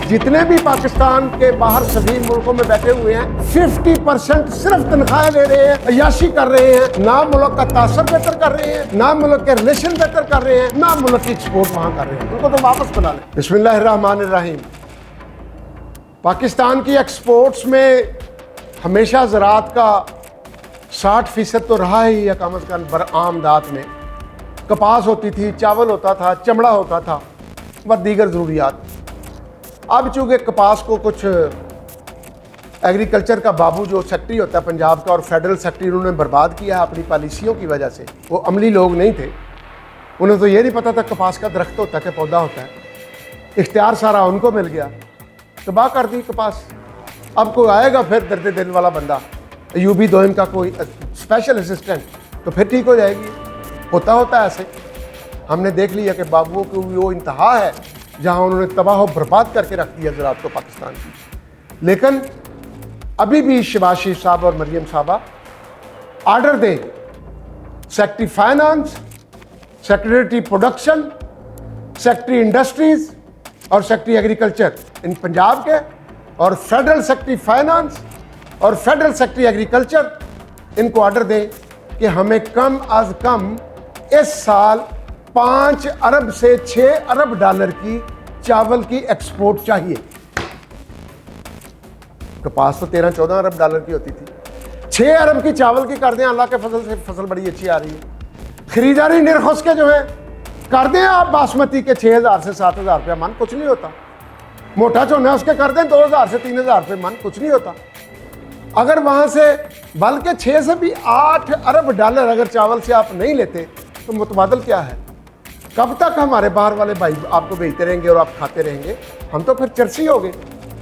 जितने भी पाकिस्तान के बाहर सभी मुल्कों में बैठे हुए हैं 50% सिर्फ तनख्वाहें ले रहे हैं, अय्याशी कर रहे हैं, ना मुल्क का तासर बेहतर कर रहे हैं, ना मुल्क के रिलेशन बेहतर कर रहे हैं, ना मुल्क की एक्सपोर्ट वहां कर रहे हैं। उनको तो वापस बुला लें। बिस्मिल्लाहिर्रहमानिर्रहीम। पाकिस्तान की एक्सपोर्ट्स में हमेशा ज़राअत का 60% तो रहा ही है, कम अज़ कम बरआमदात में कपास होती थी, चावल होता था, चमड़ा होता था व दीगर ज़रूरियात। अब चूँकि कपास को कुछ एग्रीकल्चर का बाबू जो सेक्रेटरी होता है पंजाब का और फेडरल सेक्रेटरी उन्होंने बर्बाद किया है अपनी पॉलिसियों की वजह से। वो अमली लोग नहीं थे, उन्हें तो ये नहीं पता था कपास का दरख्त होता है कि पौधा होता है। इख्तियार सारा उनको मिल गया, तबाह कर दी कपास। अब कोई आएगा फिर दर्द दिल वाला बंदा, यूबी दोयम का कोई स्पेशल असिस्टेंट, तो फिर ठीक हो जाएगी। होता है ऐसे। हमने देख लिया कि बाबुओं की वो इंतहा है जहां उन्होंने तबाह व बर्बाद करके रख दिया ज़राअत को पाकिस्तान की। लेकिन अभी भी शहबाज शरीफ साहब और मरियम साहबा आर्डर दें, secretary finance, secretary production, secretary industries और सेक्रेटरी एग्रीकल्चर इन पंजाब के, और फेडरल सेक्रेटरी फाइनेंस और फेडरल सेक्रेटरी एग्रीकल्चर इनको ऑर्डर दें कि हमें कम अज कम इस साल 5 अरब से 6 अरब डॉलर की चावल की एक्सपोर्ट चाहिए। कपास तो 13-14 अरब डॉलर की होती थी, 6 अरब की चावल की कर दें। अल्लाह के फजल से फसल बड़ी अच्छी आ रही है। खरीदारी निर्खुस के जो है कर दें आप बासमती के 6,000 से 7,000 रुपया मन, कुछ नहीं होता। मोटा चोना उसके कर दें 2,000 से 3,000 रुपये मन, कुछ नहीं होता। अगर वहां से बल्कि 6 से भी 8 अरब डॉलर अगर चावल से आप नहीं लेते तो मुतबादल क्या है? कब तक हमारे बाहर वाले भाई आपको बेचते रहेंगे और आप खाते रहेंगे? हम तो फिर चरसी हो गए,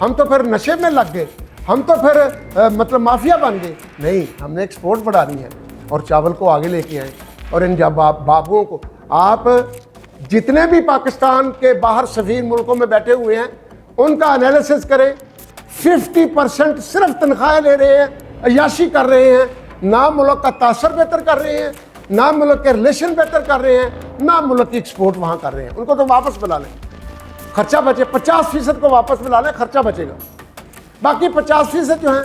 हम तो फिर नशे में लग गए, हम तो फिर मतलब माफिया बन गए। नहीं, हमने एक्सपोर्ट बढ़ानी है और चावल को आगे लेके आए। और इन बाबुओं को आप जितने भी पाकिस्तान के बाहर सफीर मुल्कों में बैठे हुए हैं उनका एनालिसिस करें। 50% सिर्फ तनख्वाहें ले रहे हैं, अय्याशी कर रहे हैं, ना मुल्क का तासर बेहतर कर रहे हैं, ना मुल्क के रिलेशन बेहतर कर रहे हैं, ना मुल्क की एक्सपोर्ट वहाँ कर रहे हैं। उनको तो वापस बुला लें, खर्चा बचे। 50% को वापस बुला लें, खर्चा बचेगा। बाकी 50% जो हैं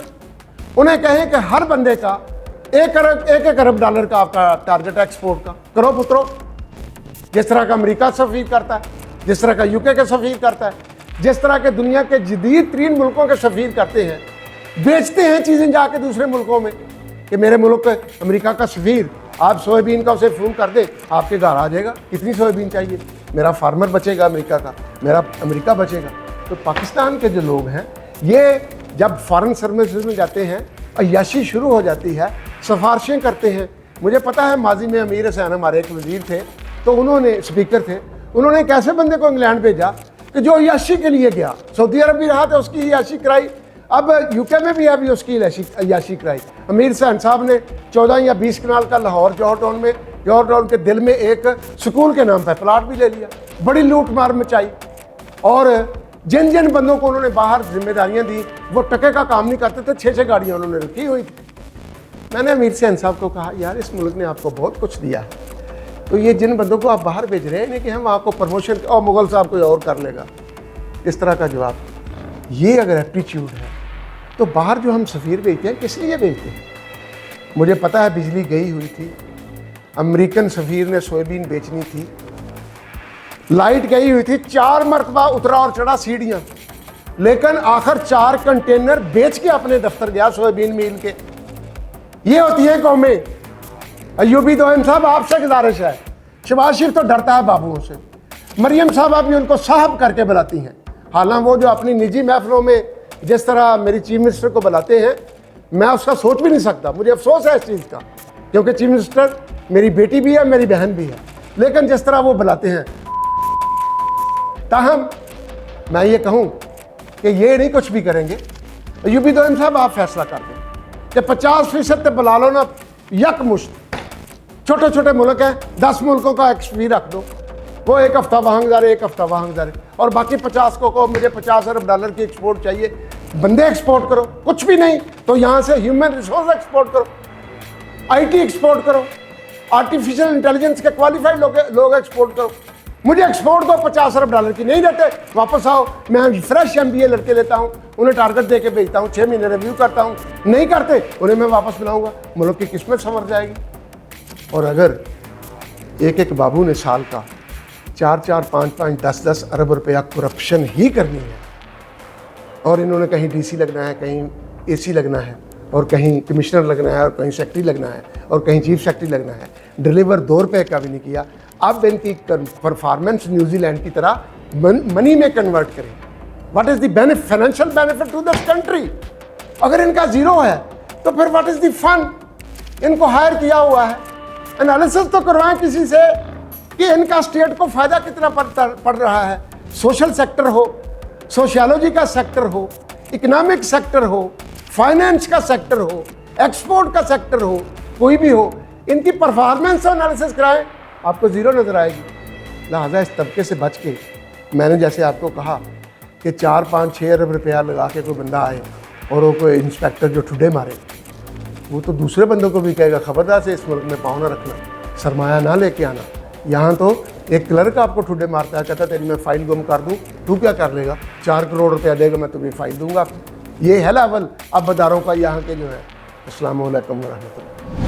उन्हें कहें कि हर बंदे का 1 अरब डॉलर का आपका टारगेट है एक्सपोर्ट का, करो पुत्रो। जिस तरह का अमेरिका सफ़ीर करता है, जिस तरह का यूके का सफ़ीर करता है, जिस तरह के दुनिया के जदीद तरीन मुल्कों के सफ़ीर करते हैं, बेचते हैं चीज़ें जाके दूसरे मुल्कों में कि मेरे मुल्क अमेरिका का सफ़ीर, आप सोयाबीन का उसे फ़ोन कर दे, आपके घर आ जाएगा। कितनी सोयाबीन चाहिए? मेरा फार्मर बचेगा अमेरिका का, मेरा अमेरिका बचेगा। तो पाकिस्तान के जो लोग हैं ये जब फॉरेन सर्विसेज में जाते हैं, अय्याशी शुरू हो जाती है, सिफारिशें करते हैं। मुझे पता है माजी में अमीर हुसैन हमारे एक वज़ीर थे, तो उन्होंने स्पीकर थे, उन्होंने एक ऐसे बंदे को इंग्लैंड भेजा कि जो अय्याशी के लिए गया। सऊदी अरब भी रहा था, उसकी अय्याशी कराई। अब यूके में भी अभी उसकी अय्याशी कराई। अमीर हुसैन साहब ने 14 या 20 कनाल का लाहौर जौहर टाउन के दिल में एक स्कूल के नाम पर प्लाट भी ले लिया। बड़ी लूट मार मचाई। और जिन जिन बंदों को उन्होंने बाहर जिम्मेदारियां दी वो टके का काम नहीं करते थे, 6 गाड़ियाँ उन्होंने रखी हुई थी। मैंने अमीर हुसैन साहब को कहा, यार इस मुल्क ने आपको बहुत कुछ दिया है, तो ये जिन बंदों को आप बाहर भेज रहे हैं नहीं कि हम आपको प्रमोशन और मुगल साहब कोई और कर लेगा, इस तरह का जवाब। ये अगर एप्टीट्यूड है तो बाहर जो हम सफ़ीर भेजते हैं किस लिए भेजते हैं? मुझे पता है बिजली गई हुई थी, अमेरिकन सफ़ीर ने सोयाबीन बेचनी थी, लाइट गई हुई थी, 4 मरतबा उतरा और चढ़ा सीढ़ियाँ, लेकिन आखिर 4 कंटेनर बेच के अपने दफ्तर गया सोयाबीन मील के। ये होती है कौमें। अयूबी दोयम साहब आपसे गुजारिश है, शहबाज शरीफ तो डरता है बाबुओं से, मरियम साहब भी उनको साहब करके बुलाती हैं। हालांकि वो जो अपनी निजी महफिलों में जिस तरह मेरी चीफ मिनिस्टर को बुलाते हैं, मैं उसका सोच भी नहीं सकता। मुझे अफसोस है इस चीज़ का, क्योंकि चीफ मिनिस्टर मेरी बेटी भी है, मेरी बहन भी है। लेकिन जिस तरह वो बुलाते हैं, ताहम मैं ये कहूँ कि ये नहीं कुछ भी करेंगे। अयूबी दोयम साहब आप फैसला कर दें कि 50% तो बुला लो ना, यकमुश्त। छोटे छोटे मुल्क हैं, 10 मुल्कों का एक्सपी रख दो, वो 1 हफ्ता वहाँ गुजारे, 1 हफ्ता वहाँ गुजारे, और बाकी 50 को मुझे 50 अरब डॉलर की एक्सपोर्ट चाहिए। बंदे एक्सपोर्ट करो, कुछ भी नहीं तो यहाँ से ह्यूमन रिसोर्स एक्सपोर्ट करो, IT एक्सपोर्ट करो, आर्टिफिशियल इंटेलिजेंस के क्वालिफाइड लोग एक्सपोर्ट करो। मुझे एक्सपोर्ट दो 50 अरब डॉलर की, नहीं देते वापस आओ, मैं फ्रेश MBA लड़के लेता हूँ, उन्हें टारगेट दे के भेजता हूँ, 6 महीने रिव्यू करता हूँ, नहीं करते उन्हें मैं वापस बुलाऊंगा, मुल्क की किस्मत संवर जाएगी। और अगर एक एक बाबू ने साल का 4-4, 5-5, 10-10 अरब रुपया करप्शन ही करनी है, और इन्होंने कहीं DC लगना है, कहीं AC लगना है, और कहीं कमिश्नर लगना है, और कहीं सेक्रेटरी लगना है, और कहीं चीफ सेक्रेटरी लगना है, डिलीवर 2 रुपये का भी नहीं किया। अब इनकी परफॉर्मेंस न्यूजीलैंड की तरह मनी में कन्वर्ट करें। What is the financial benefit to this country? अगर इनका जीरो है तो फिर व्हाट इज द फन? इनको हायर किया हुआ है, एनालिसिस तो करवाएं किसी से कि इनका स्टेट को फायदा कितना पड़ रहा है। सोशल सेक्टर हो, सोशियोलॉजी का सेक्टर हो, इकोनॉमिक सेक्टर हो, फाइनेंस का सेक्टर हो, एक्सपोर्ट का सेक्टर हो, कोई भी हो, इनकी परफॉर्मेंस एनालिसिस कराएं, आपको जीरो नजर आएगी। लिहाजा इस तबके से बच के, मैंने जैसे आपको कहा कि 4-5-6 अरब रुपया लगा के कोई बंदा आए और वो कोई इंस्पेक्टर जो ठुड्डे मारे, वो तो दूसरे बंदों को भी कहेगा खबरदार से इस मुल्क में पाँव ना रखना, सरमाया ना लेके आना। यहाँ तो एक क्लर्क आपको ठुड्डे मारता है, कहता है तेरी मैं फाइल गुम कर दूँ, तू क्या कर लेगा, 4 करोड़ रुपया देगा मैं तुम्हें फाइल दूंगा। ये है लेवल अब्बदारों का यहाँ के जो है। अस्सलाम वालेकुम व रहमतुल्लाह।